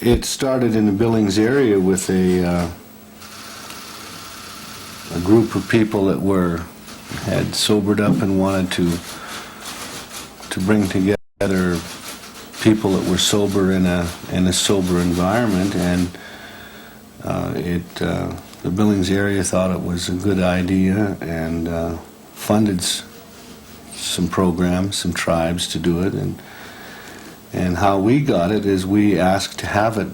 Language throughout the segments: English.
It started in the Billings area with a group of people that had sobered up and wanted to bring together people that were sober in a sober environment, and the Billings area thought it was a good idea and funded some programs, some tribes to do it, and how we got it is we asked to have it,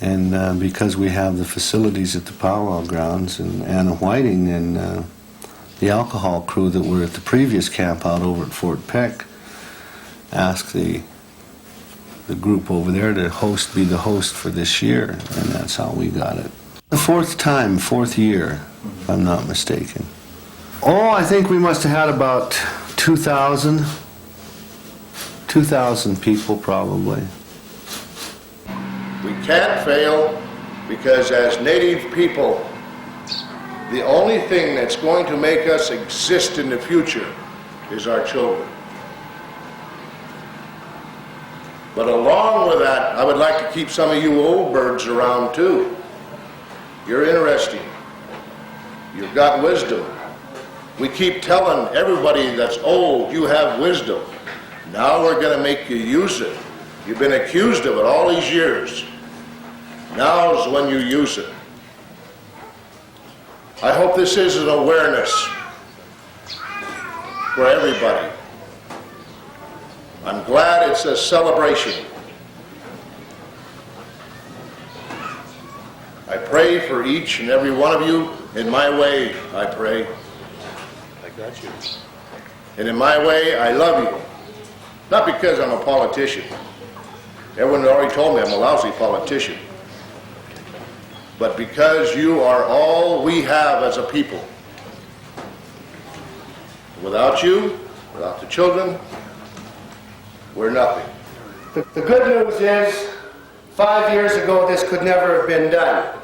and because we have the facilities at the powwow grounds, and Anna Whiting and the alcohol crew that were at the previous camp out over at Fort Peck asked the group over there to be the host for this year, and that's how we got it. The fourth year, if I'm not mistaken. Oh, I think we must have had about 2,000 people probably. We can't fail because as Native people, the only thing that's going to make us exist in the future is our children. But along with that, I would like to keep some of you old birds around too. You're interesting. You've got wisdom. We keep telling everybody that's old, you have wisdom. Now we're going to make you use it. You've been accused of it all these years. Now's when you use it. I hope this is an awareness for everybody. I'm glad it's a celebration. I pray for each and every one of you. In my way, I pray. I got you. And in my way, I love you. Not because I'm a politician. Everyone already told me I'm a lousy politician. But because you are all we have as a people. Without you, without the children, we're nothing. The good news is, 5 years ago this could never have been done.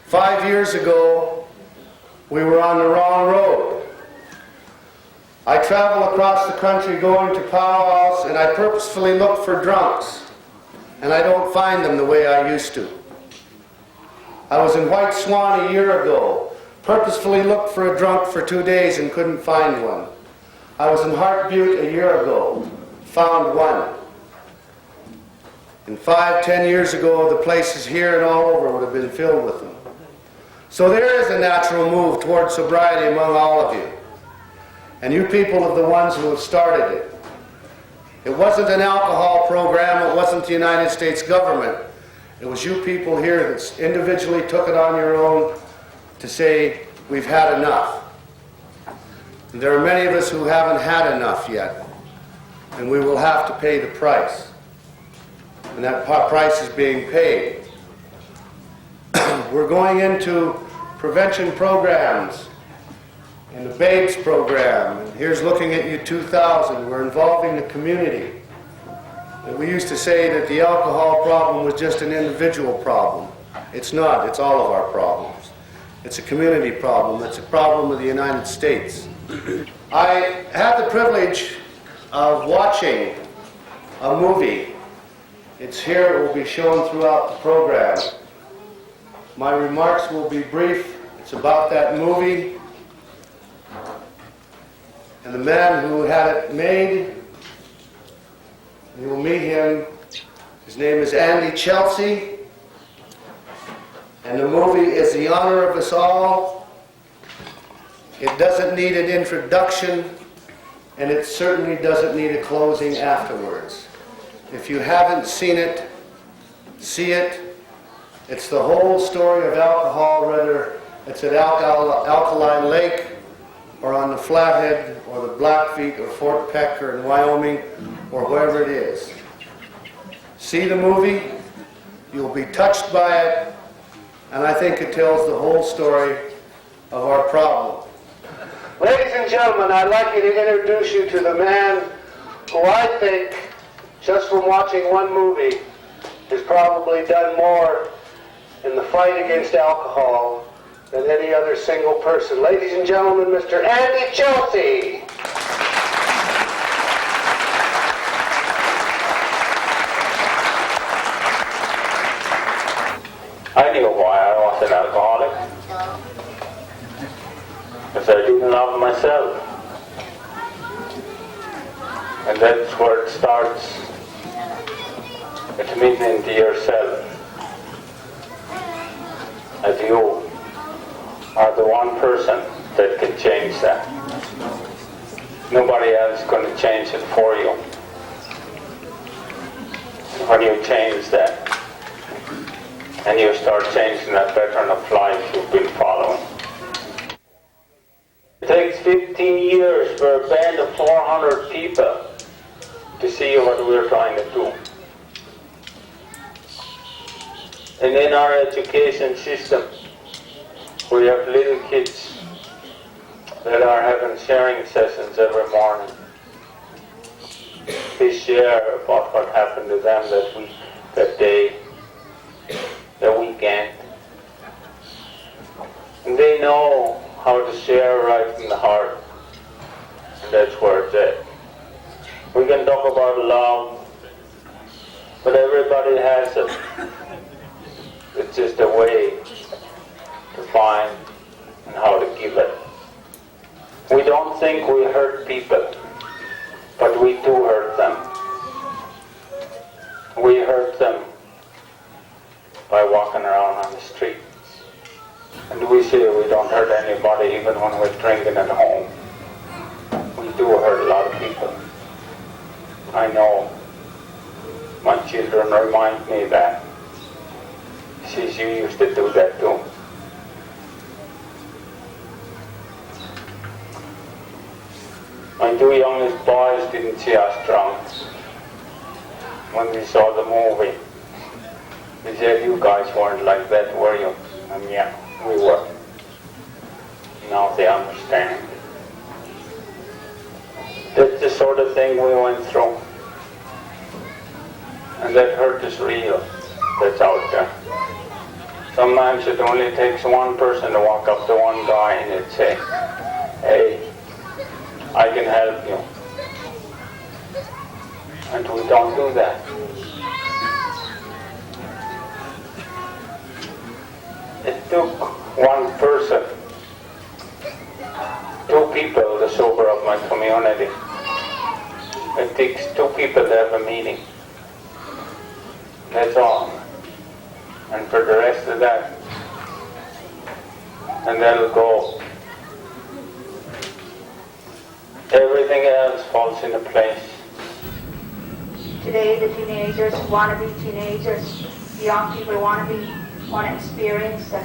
5 years ago, we were on the wrong road. I travel across the country going to powwows, and I purposefully look for drunks, and I don't find them the way I used to. I was in White Swan a year ago, purposefully looked for a drunk for 2 days and couldn't find one. I was in Hart Butte a year ago, found one. And 5-10 years ago, the places here and all over would have been filled with them. So there is a natural move toward sobriety among all of you. And you people are the ones who have started it. It wasn't an alcohol program, it wasn't the United States government. It was you people here that individually took it on your own to say, we've had enough. And there are many of us who haven't had enough yet, and we will have to pay the price. And that price is being paid. We're going into prevention programs and the BABES program. And here's looking at you 2000. We're involving the community. And we used to say that the alcohol problem was just an individual problem. It's not. It's all of our problems. It's a community problem. It's a problem of the United States. I had the privilege of watching a movie. It's here. It will be shown throughout the program. My remarks will be brief. It's about that movie and the man who had it made. You will meet him. His name is Andy Chelsea. And the movie is The Honor of Us All. It doesn't need an introduction, and it certainly doesn't need a closing afterwards. If you haven't seen it, see it. It's the whole story of alcohol, whether it's at Alkali Lake or on the Flathead or the Blackfeet or Fort Peck or in Wyoming or wherever it is. See the movie, you'll be touched by it, and I think it tells the whole story of our problem. Ladies and gentlemen, I'd like you to introduce you to the man who I think, just from watching one movie, has probably done more in the fight against alcohol than any other single person. Ladies and gentlemen, Mr. Andy Chelsea. I didn't love myself. And that's where it starts. Admitting to yourself that you are the one person that can change that. Nobody else is going to change it for you. When you change that, and you start changing that pattern of life you've been following. It takes 15 years for a band of 400 people to see what we're trying to do. And in our education system, we have little kids that are having sharing sessions every morning. They share about what happened to them that day, that weekend. And they know how to share right from the heart. And that's where it's at. We can talk about love, but everybody has it. It's just a way to find and how to give it. We don't think we hurt people, but we do hurt them. We hurt them by walking around on the street. And we say we don't hurt anybody even when we're drinking at home. We do hurt a lot of people. I know. My children remind me that. Says you used to do that too. My two youngest boys didn't see us drunk when we saw the movie. They said, you guys weren't like that, were you? And yeah, we were. Now they understand. That's the sort of thing we went through. And that hurt is real. That's out there. Sometimes it only takes one person to walk up to one guy and say, hey, I can help you. And we don't do that. It took one person, 2 people to sober up my community. It takes 2 people to have a meeting. That's all. And for the rest of that, and that'll go. Everything else falls into place. Today the teenagers want to be teenagers. The young people want to experience the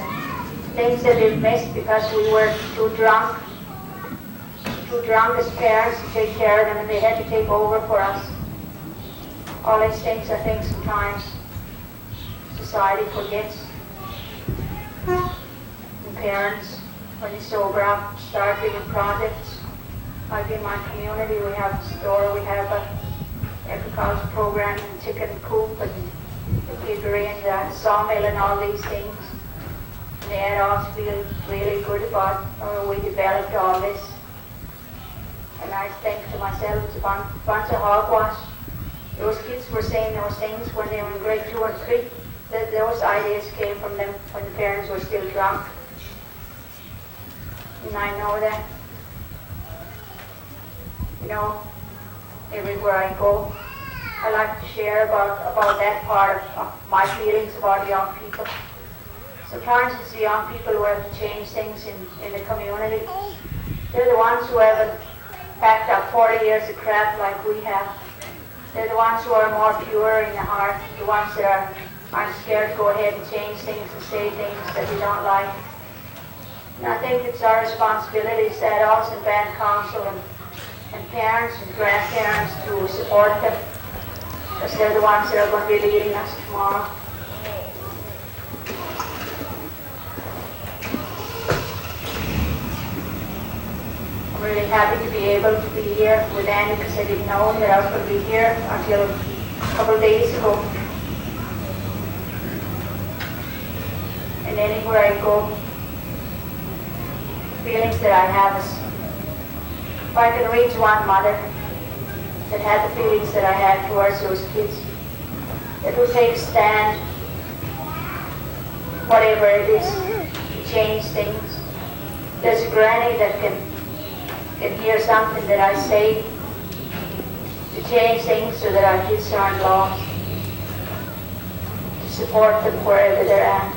things that they've missed because we were too drunk as parents to take care of them, and they had to take over for us. All these things I think sometimes society forgets. And parents, when they sober up, start doing projects. Like in my community, we have a store, we have a agriculture program, and chicken coop, and the piggery, and the sawmill, and all these things. And the adults feel really good about how we developed all this. And I think to myself, it's a bunch of hogwash. Those kids were saying those things when they were in grade 2 and 3. Those ideas came from them when the parents were still drunk. And I know that. You know, everywhere I go, I like to share about that part of my feelings about young people. Sometimes it's the young people who have to change things in the community. They're the ones who haven't packed up 40 years of crap like we have. They're the ones who are more pure in the heart, the ones that aren't scared to go ahead and change things and say things that we don't like. And I think it's our responsibility as adults and band council and parents and grandparents to support them, because they're the ones that are going to be leading us tomorrow. I'm really happy to be able to be here with Andy, because I didn't know that I was going to be here until a couple of days ago. And anywhere I go, feelings that I have is, if I can reach one mother that had the feelings that I had towards those kids, that will take a stand, whatever it is, to change things. there's a granny that can hear something that I say to change things so that our kids aren't lost, to support them wherever they're at,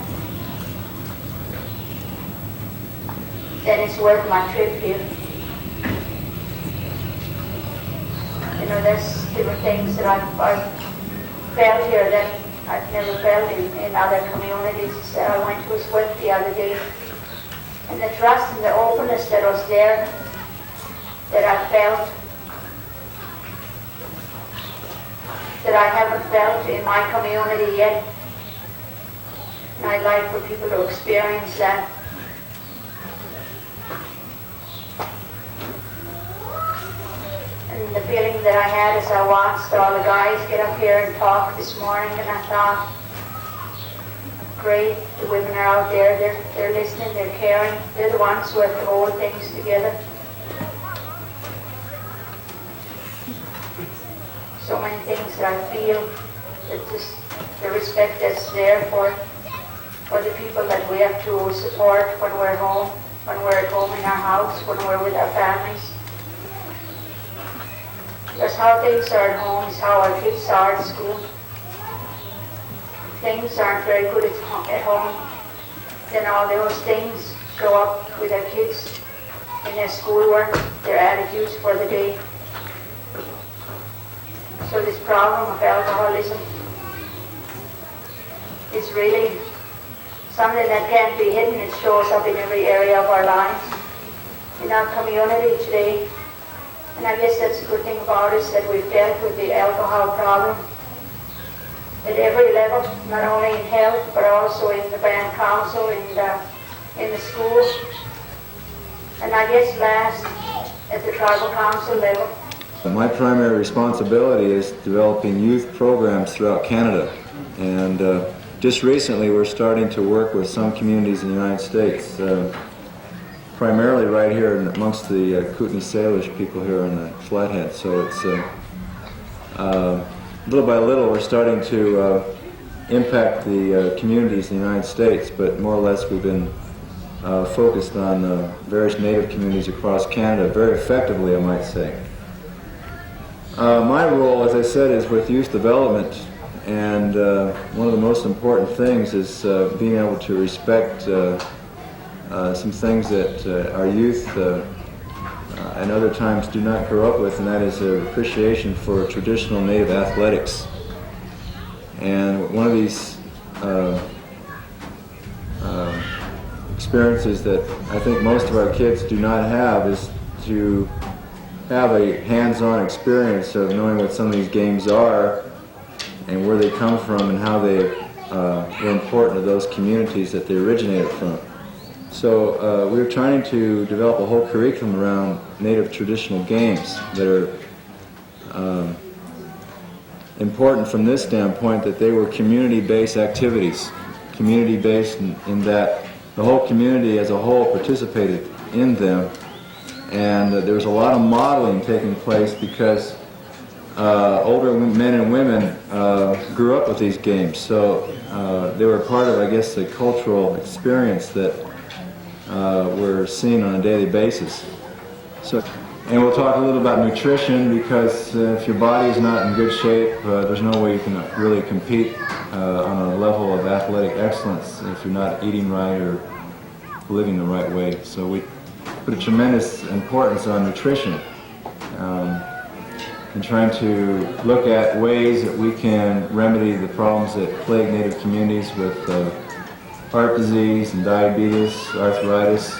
then it's worth my trip here. You know, there's different things that I've felt here that I've never felt in other communities. I went to a swim the other day, and the trust and the openness that was there, that I felt, that I haven't felt in my community yet. And I'd like for people to experience that. And the feeling that I had as I watched all the guys get up here and talk this morning, and I thought, great, the women are out there, they're listening, they're caring, they're the ones who have to hold things together. So many things that I feel, that just the respect that's there for the people that we have to support when we're home, when we're at home in our house, when we're with our families. Because how things are at home is how our kids are at school. Things aren't very good at home, then all those things show up with our kids in their schoolwork, their attitudes for the day. So this problem of alcoholism is really something that can't be hidden. It shows up in every area of our lives, in our community today. And I guess that's a good thing about us, that we've dealt with the alcohol problem at every level, not only in health, but also in the band council, in the schools, and I guess last at the tribal council level. My primary responsibility is developing youth programs throughout Canada, and just recently we're starting to work with some communities in the United States, primarily right here amongst the Kootenai Salish people here on the Flathead. So it's little by little we're starting to impact the communities in the United States, but more or less we've been focused on various Native communities across Canada very effectively, I might say. My role, as I said, is with youth development, and one of the most important things is being able to respect some things that our youth and other times do not grow up with, and that is an appreciation for traditional Native athletics. And one of these experiences that I think most of our kids do not have is to have a hands-on experience of knowing what some of these games are and where they come from and how they were important to those communities that they originated from. So we were trying to develop a whole curriculum around Native traditional games that are important from this standpoint, that they were community-based activities. Community-based in that the whole community as a whole participated in them. And there was a lot of modeling taking place because older men and women grew up with these games. So they were part of, I guess, the cultural experience that we're seeing on a daily basis. And we'll talk a little about nutrition, because if your body is not in good shape, there's no way you can really compete on a level of athletic excellence if you're not eating right or living the right way. So we put a tremendous importance on nutrition and trying to look at ways that we can remedy the problems that plague Native communities with heart disease and diabetes, arthritis,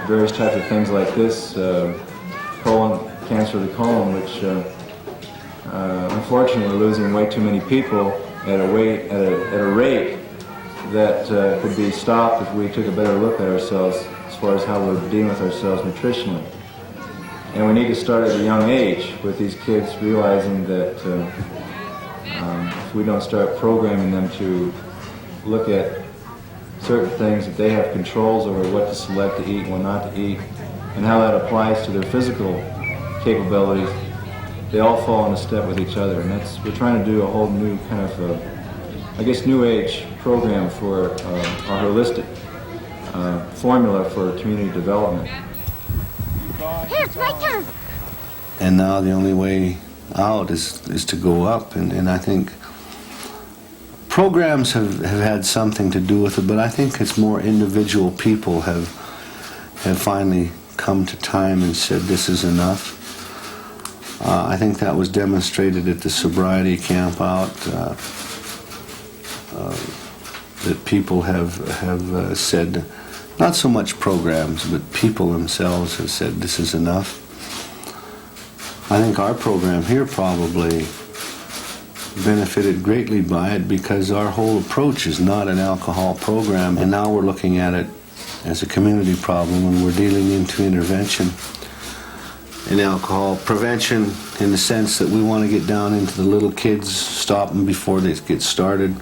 various types of things like this, cancer of the colon, which unfortunately we're losing way too many people at a rate that could be stopped if we took a better look at ourselves as far as how we're dealing with ourselves nutritionally. And we need to start at a young age with these kids realizing that if we don't start programming them to look at certain things, that they have controls over what to select to eat and what not to eat, and how that applies to their physical capabilities, they all fall in a step with each other. And we're trying to do a whole new kind of, I guess, new age program for our holistic formula for community development. Here, it's my turn. And now the only way out is to go up, and I think programs have had something to do with it, but I think it's more individual people have finally come to time and said this is enough. I think that was demonstrated at the Sobriety camp out, that people have said, not so much programs, but people themselves have said this is enough. I think our program here probably benefited greatly by it because our whole approach is not an alcohol program, and now we're looking at it as a community problem, and we're dealing into intervention in alcohol prevention in the sense that we want to get down into the little kids, stop them before they get started.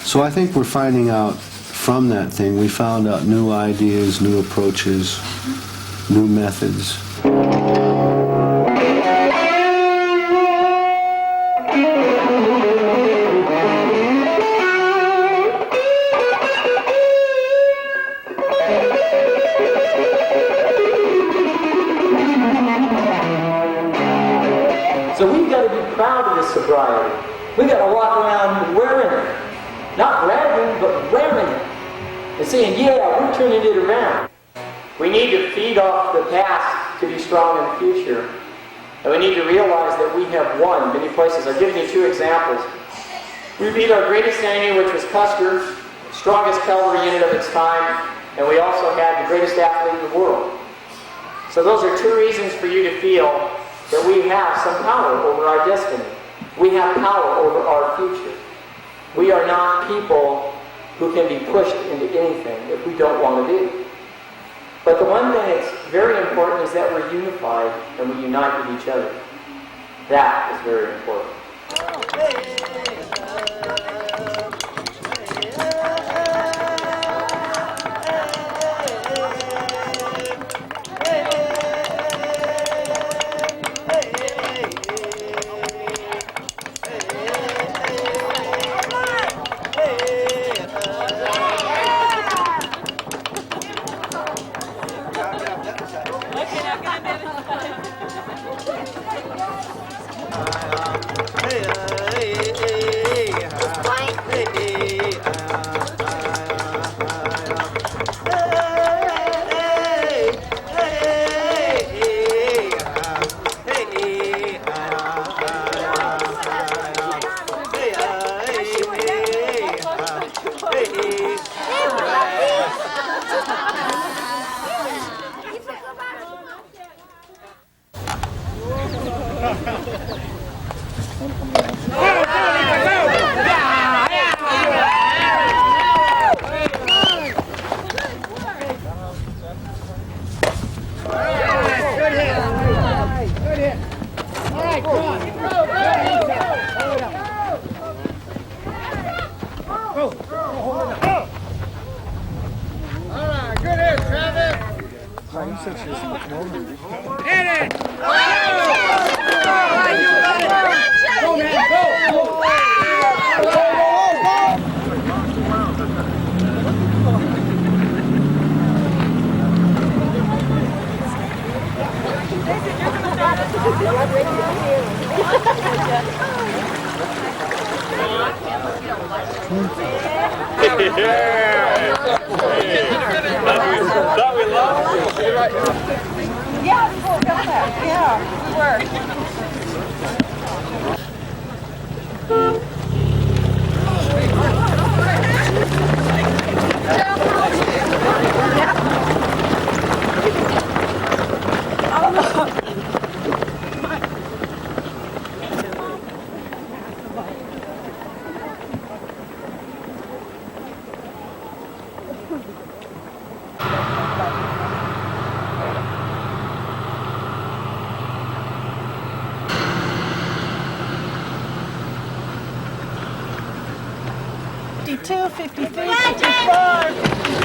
So I think we're finding out from that thing, we found out new ideas, new approaches, new methods. So we've got to be proud of this sobriety. We've got to walk around wearing it. Not bragging, but wearing it. And saying, yeah, we're turning it around. We need to feed off the past to be strong in the future. And we need to realize that we have won many places. I've given you two examples. We beat our greatest enemy, which was Custer, strongest cavalry unit of its time, and we also had the greatest athlete in the world. So those are two reasons for you to feel that we have some power over our destiny. We have power over our future. We are not people who can be pushed into anything if we don't want to do. But the one thing that's very important is that we're unified and we unite with each other. That is very important.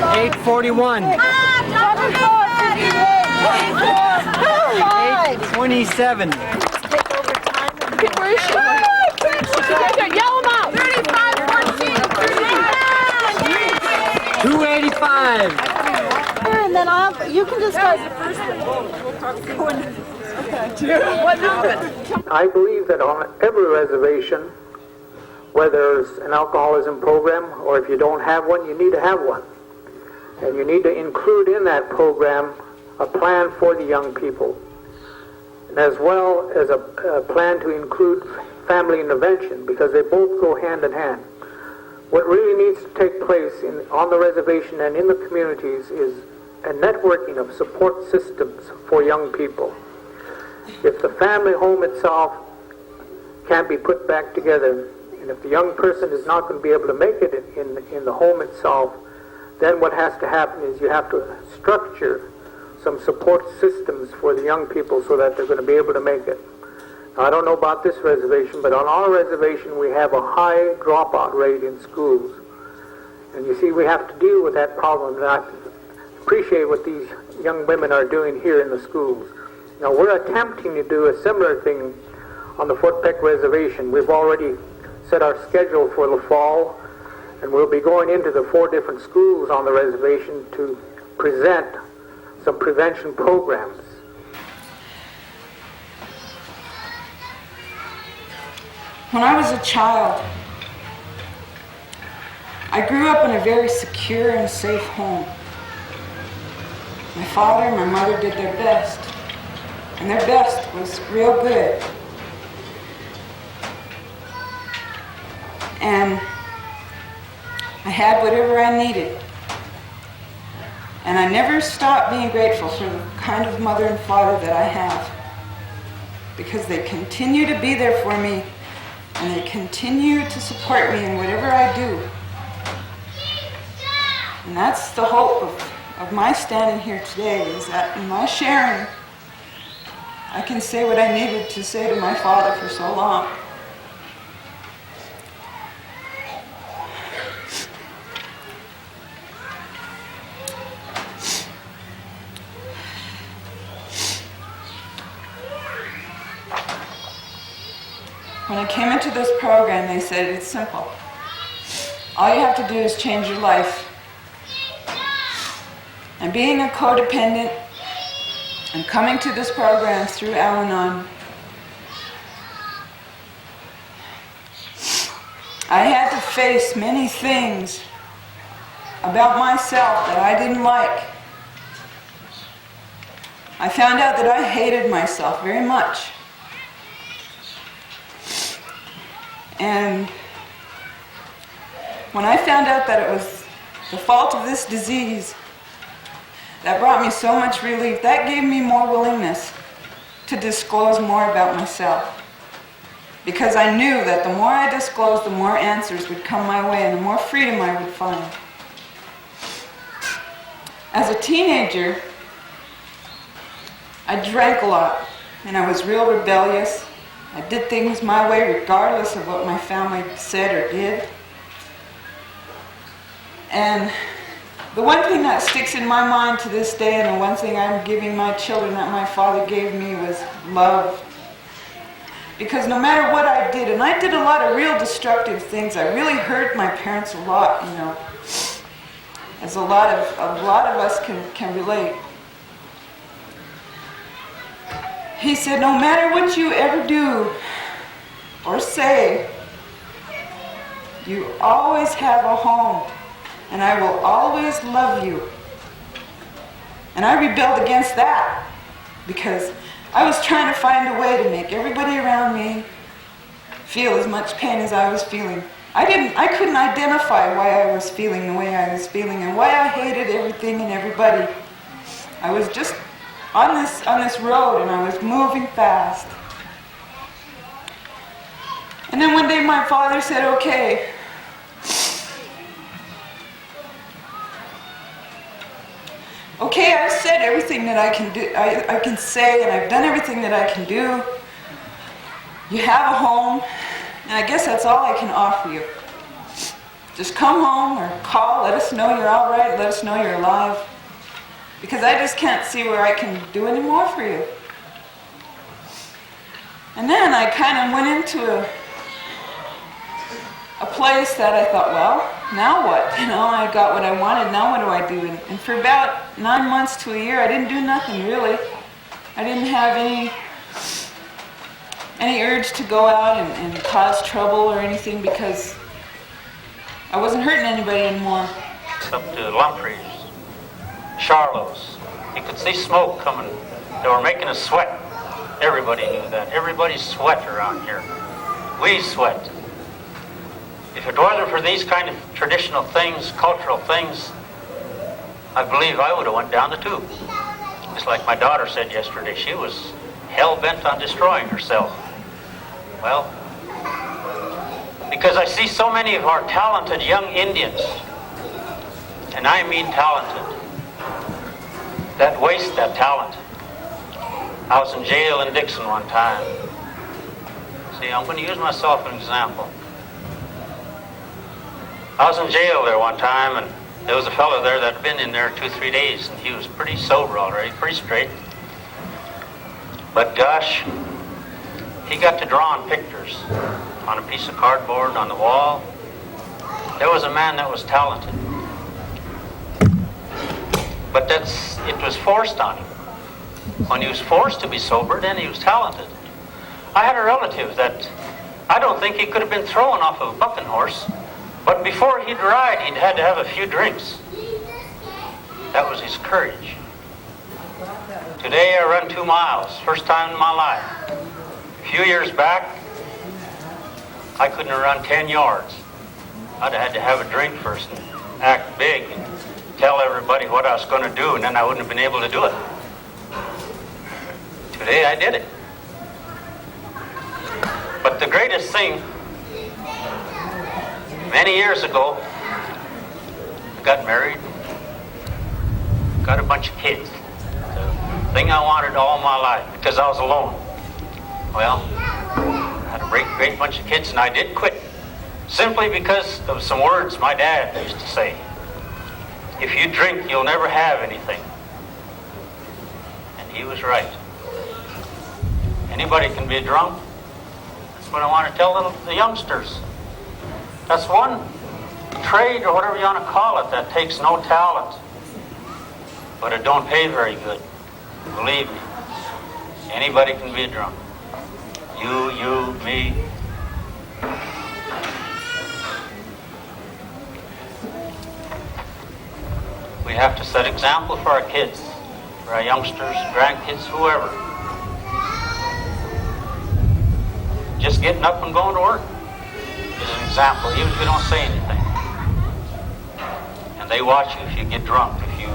$8.41. 8.27. Where is she? Yell them out. 35, 14, 38. time. And then you can just go. What happened? I believe that on every reservation, where there's an alcoholism program, or if you don't have one, you need to have one. And you need to include in that program a plan for the young people, and as well as a plan to include family intervention, because they both go hand in hand. What really needs to take place on the reservation and in the communities is a networking of support systems for young people. If the family home itself can't be put back together, and if the young person is not going to be able to make it in the home itself, then what has to happen is you have to structure some support systems for the young people so that they're going to be able to make it. Now, I don't know about this reservation, but on our reservation we have a high dropout rate in schools. And you see, we have to deal with that problem, and I appreciate what these young women are doing here in the schools. Now, we're attempting to do a similar thing on the Fort Peck Reservation. We've already set our schedule for the fall, and we'll be going into the 4 different schools on the reservation to present some prevention programs. When I was a child, I grew up in a very secure and safe home. My father and my mother did their best, and their best was real good. And I had whatever I needed. And I never stopped being grateful for the kind of mother and father that I have, because they continue to be there for me, and they continue to support me in whatever I do. And that's the hope of my standing here today, is that in my sharing, I can say what I needed to say to my father for so long. When I came into this program, they said it's simple. All you have to do is change your life. And being a codependent and coming to this program through Al-Anon, I had to face many things about myself that I didn't like. I found out that I hated myself very much. And when I found out that it was the fault of this disease, that brought me so much relief. That gave me more willingness to disclose more about myself. Because I knew that the more I disclosed, the more answers would come my way and the more freedom I would find. As a teenager, I drank a lot, and I was real rebellious. I did things my way regardless of what my family said or did. And the one thing that sticks in my mind to this day, and the one thing I'm giving my children that my father gave me, was love. Because no matter what I did, and I did a lot of real destructive things, I really hurt my parents a lot, you know, as a lot of us can relate. He said, no matter what you ever do or say, you always have a home, and I will always love you. And I rebelled against that, because I was trying to find a way to make everybody around me feel as much pain as I was feeling. I couldn't identify why I was feeling the way I was feeling and why I hated everything and everybody. I was just on this road, and I was moving fast. And then one day my father said, okay, I've said everything that I can do, I can say, and I've done everything that I can do. You have a home, and I guess that's all I can offer you. Just come home or call, let us know you're all right, let us know you're alive. Because I just can't see where I can do any more for you. And then I kind of went into a place that I thought, well, now what? You know, I got what I wanted, now what do I do? And for about 9 months to a year, I didn't do nothing really. I didn't have any urge to go out and cause trouble or anything because I wasn't hurting anybody anymore. Up to Lumphreys, Charlo's. You could see smoke coming. They were making us sweat. Everybody knew that. Everybody sweat around here. We sweat. If it wasn't for these kind of traditional things, cultural things, I believe I would have went down the tube. It's like my daughter said yesterday, she was hell-bent on destroying herself. Well, because I see so many of our talented young Indians, and I mean talented, that waste that talent. I was in jail in Dixon one time. See, I'm going to use myself as an example. I was in jail there one time, and there was a fellow there that had been in there 2-3 days, and he was pretty sober already, pretty straight. But gosh, he got to drawing pictures on a piece of cardboard on the wall. There was a man that was talented. But it was forced on him. When he was forced to be sober, then he was talented. I had a relative that I don't think he could have been thrown off of a bucking horse, but before he'd ride, he'd had to have a few drinks. That was his courage. Today I run 2 miles, first time in my life. A few years back, I couldn't have run 10 yards. I'd have had to have a drink first and act big and tell everybody what I was going to do, and then I wouldn't have been able to do it. Today I did it. But the greatest thing, many years ago, I got married, got a bunch of kids. The thing I wanted all my life, because I was alone. Well, I had a great bunch of kids, and I did quit. Simply because of some words my dad used to say. If you drink, you'll never have anything. And he was right. Anybody can be drunk. That's what I want to tell the youngsters. That's one trade, or whatever you want to call it, that takes no talent. But it don't pay very good. Believe me. Anybody can be a drunk. You, me. We have to set example for our kids, for our youngsters, grandkids, whoever. Just getting up and going to work is an example, even if you don't say anything. And they watch you if you get drunk, if you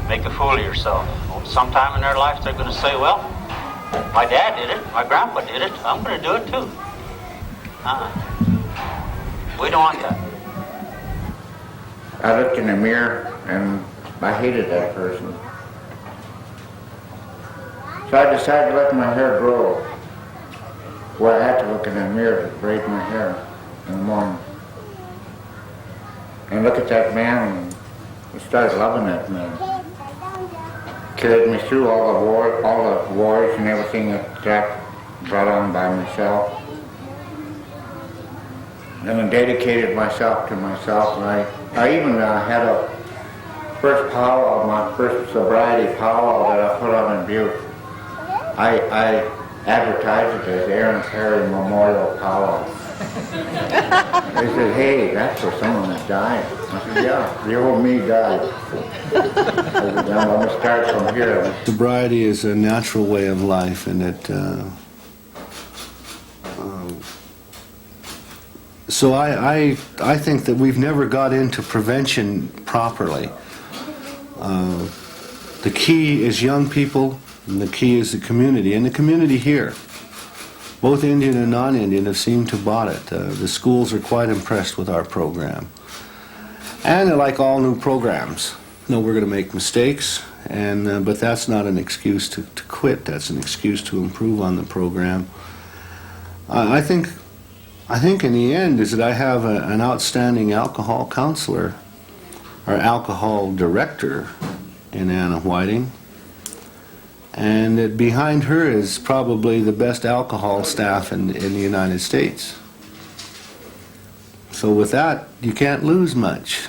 make a fool of yourself. Well, sometime in their life they're going to say, well, my dad did it, my grandpa did it, I'm going to do it too. We don't want that. I looked in the mirror and I hated that person. So I decided to let my hair grow. Well, I had to look in the mirror to braid my hair in the morning. And look at that man, and I started loving that man. Carried me through all the wars and everything that Jack brought on by myself. And I dedicated myself to myself, and I even had a first powwow, my first sobriety powwow that I put on in Butte. I advertised it as Aaron Perry Memorial Powwow. They said, hey, that's for someone that died. I said, yeah, the old me died. I said, I'm going to start from here. Sobriety is a natural way of life, and so I think that we've never got into prevention properly. The key is young people, and the key is the community. And the community here, both Indian and non-Indian, have seemed to bought it. The schools are quite impressed with our program. And like all new programs, we're going to make mistakes, but that's not an excuse to quit. That's an excuse to improve on the program. I think in the end is that I have an outstanding alcohol counselor, or alcohol director, in Anna Whiting, and that behind her is probably the best alcohol staff in the United States. So with that, you can't lose much.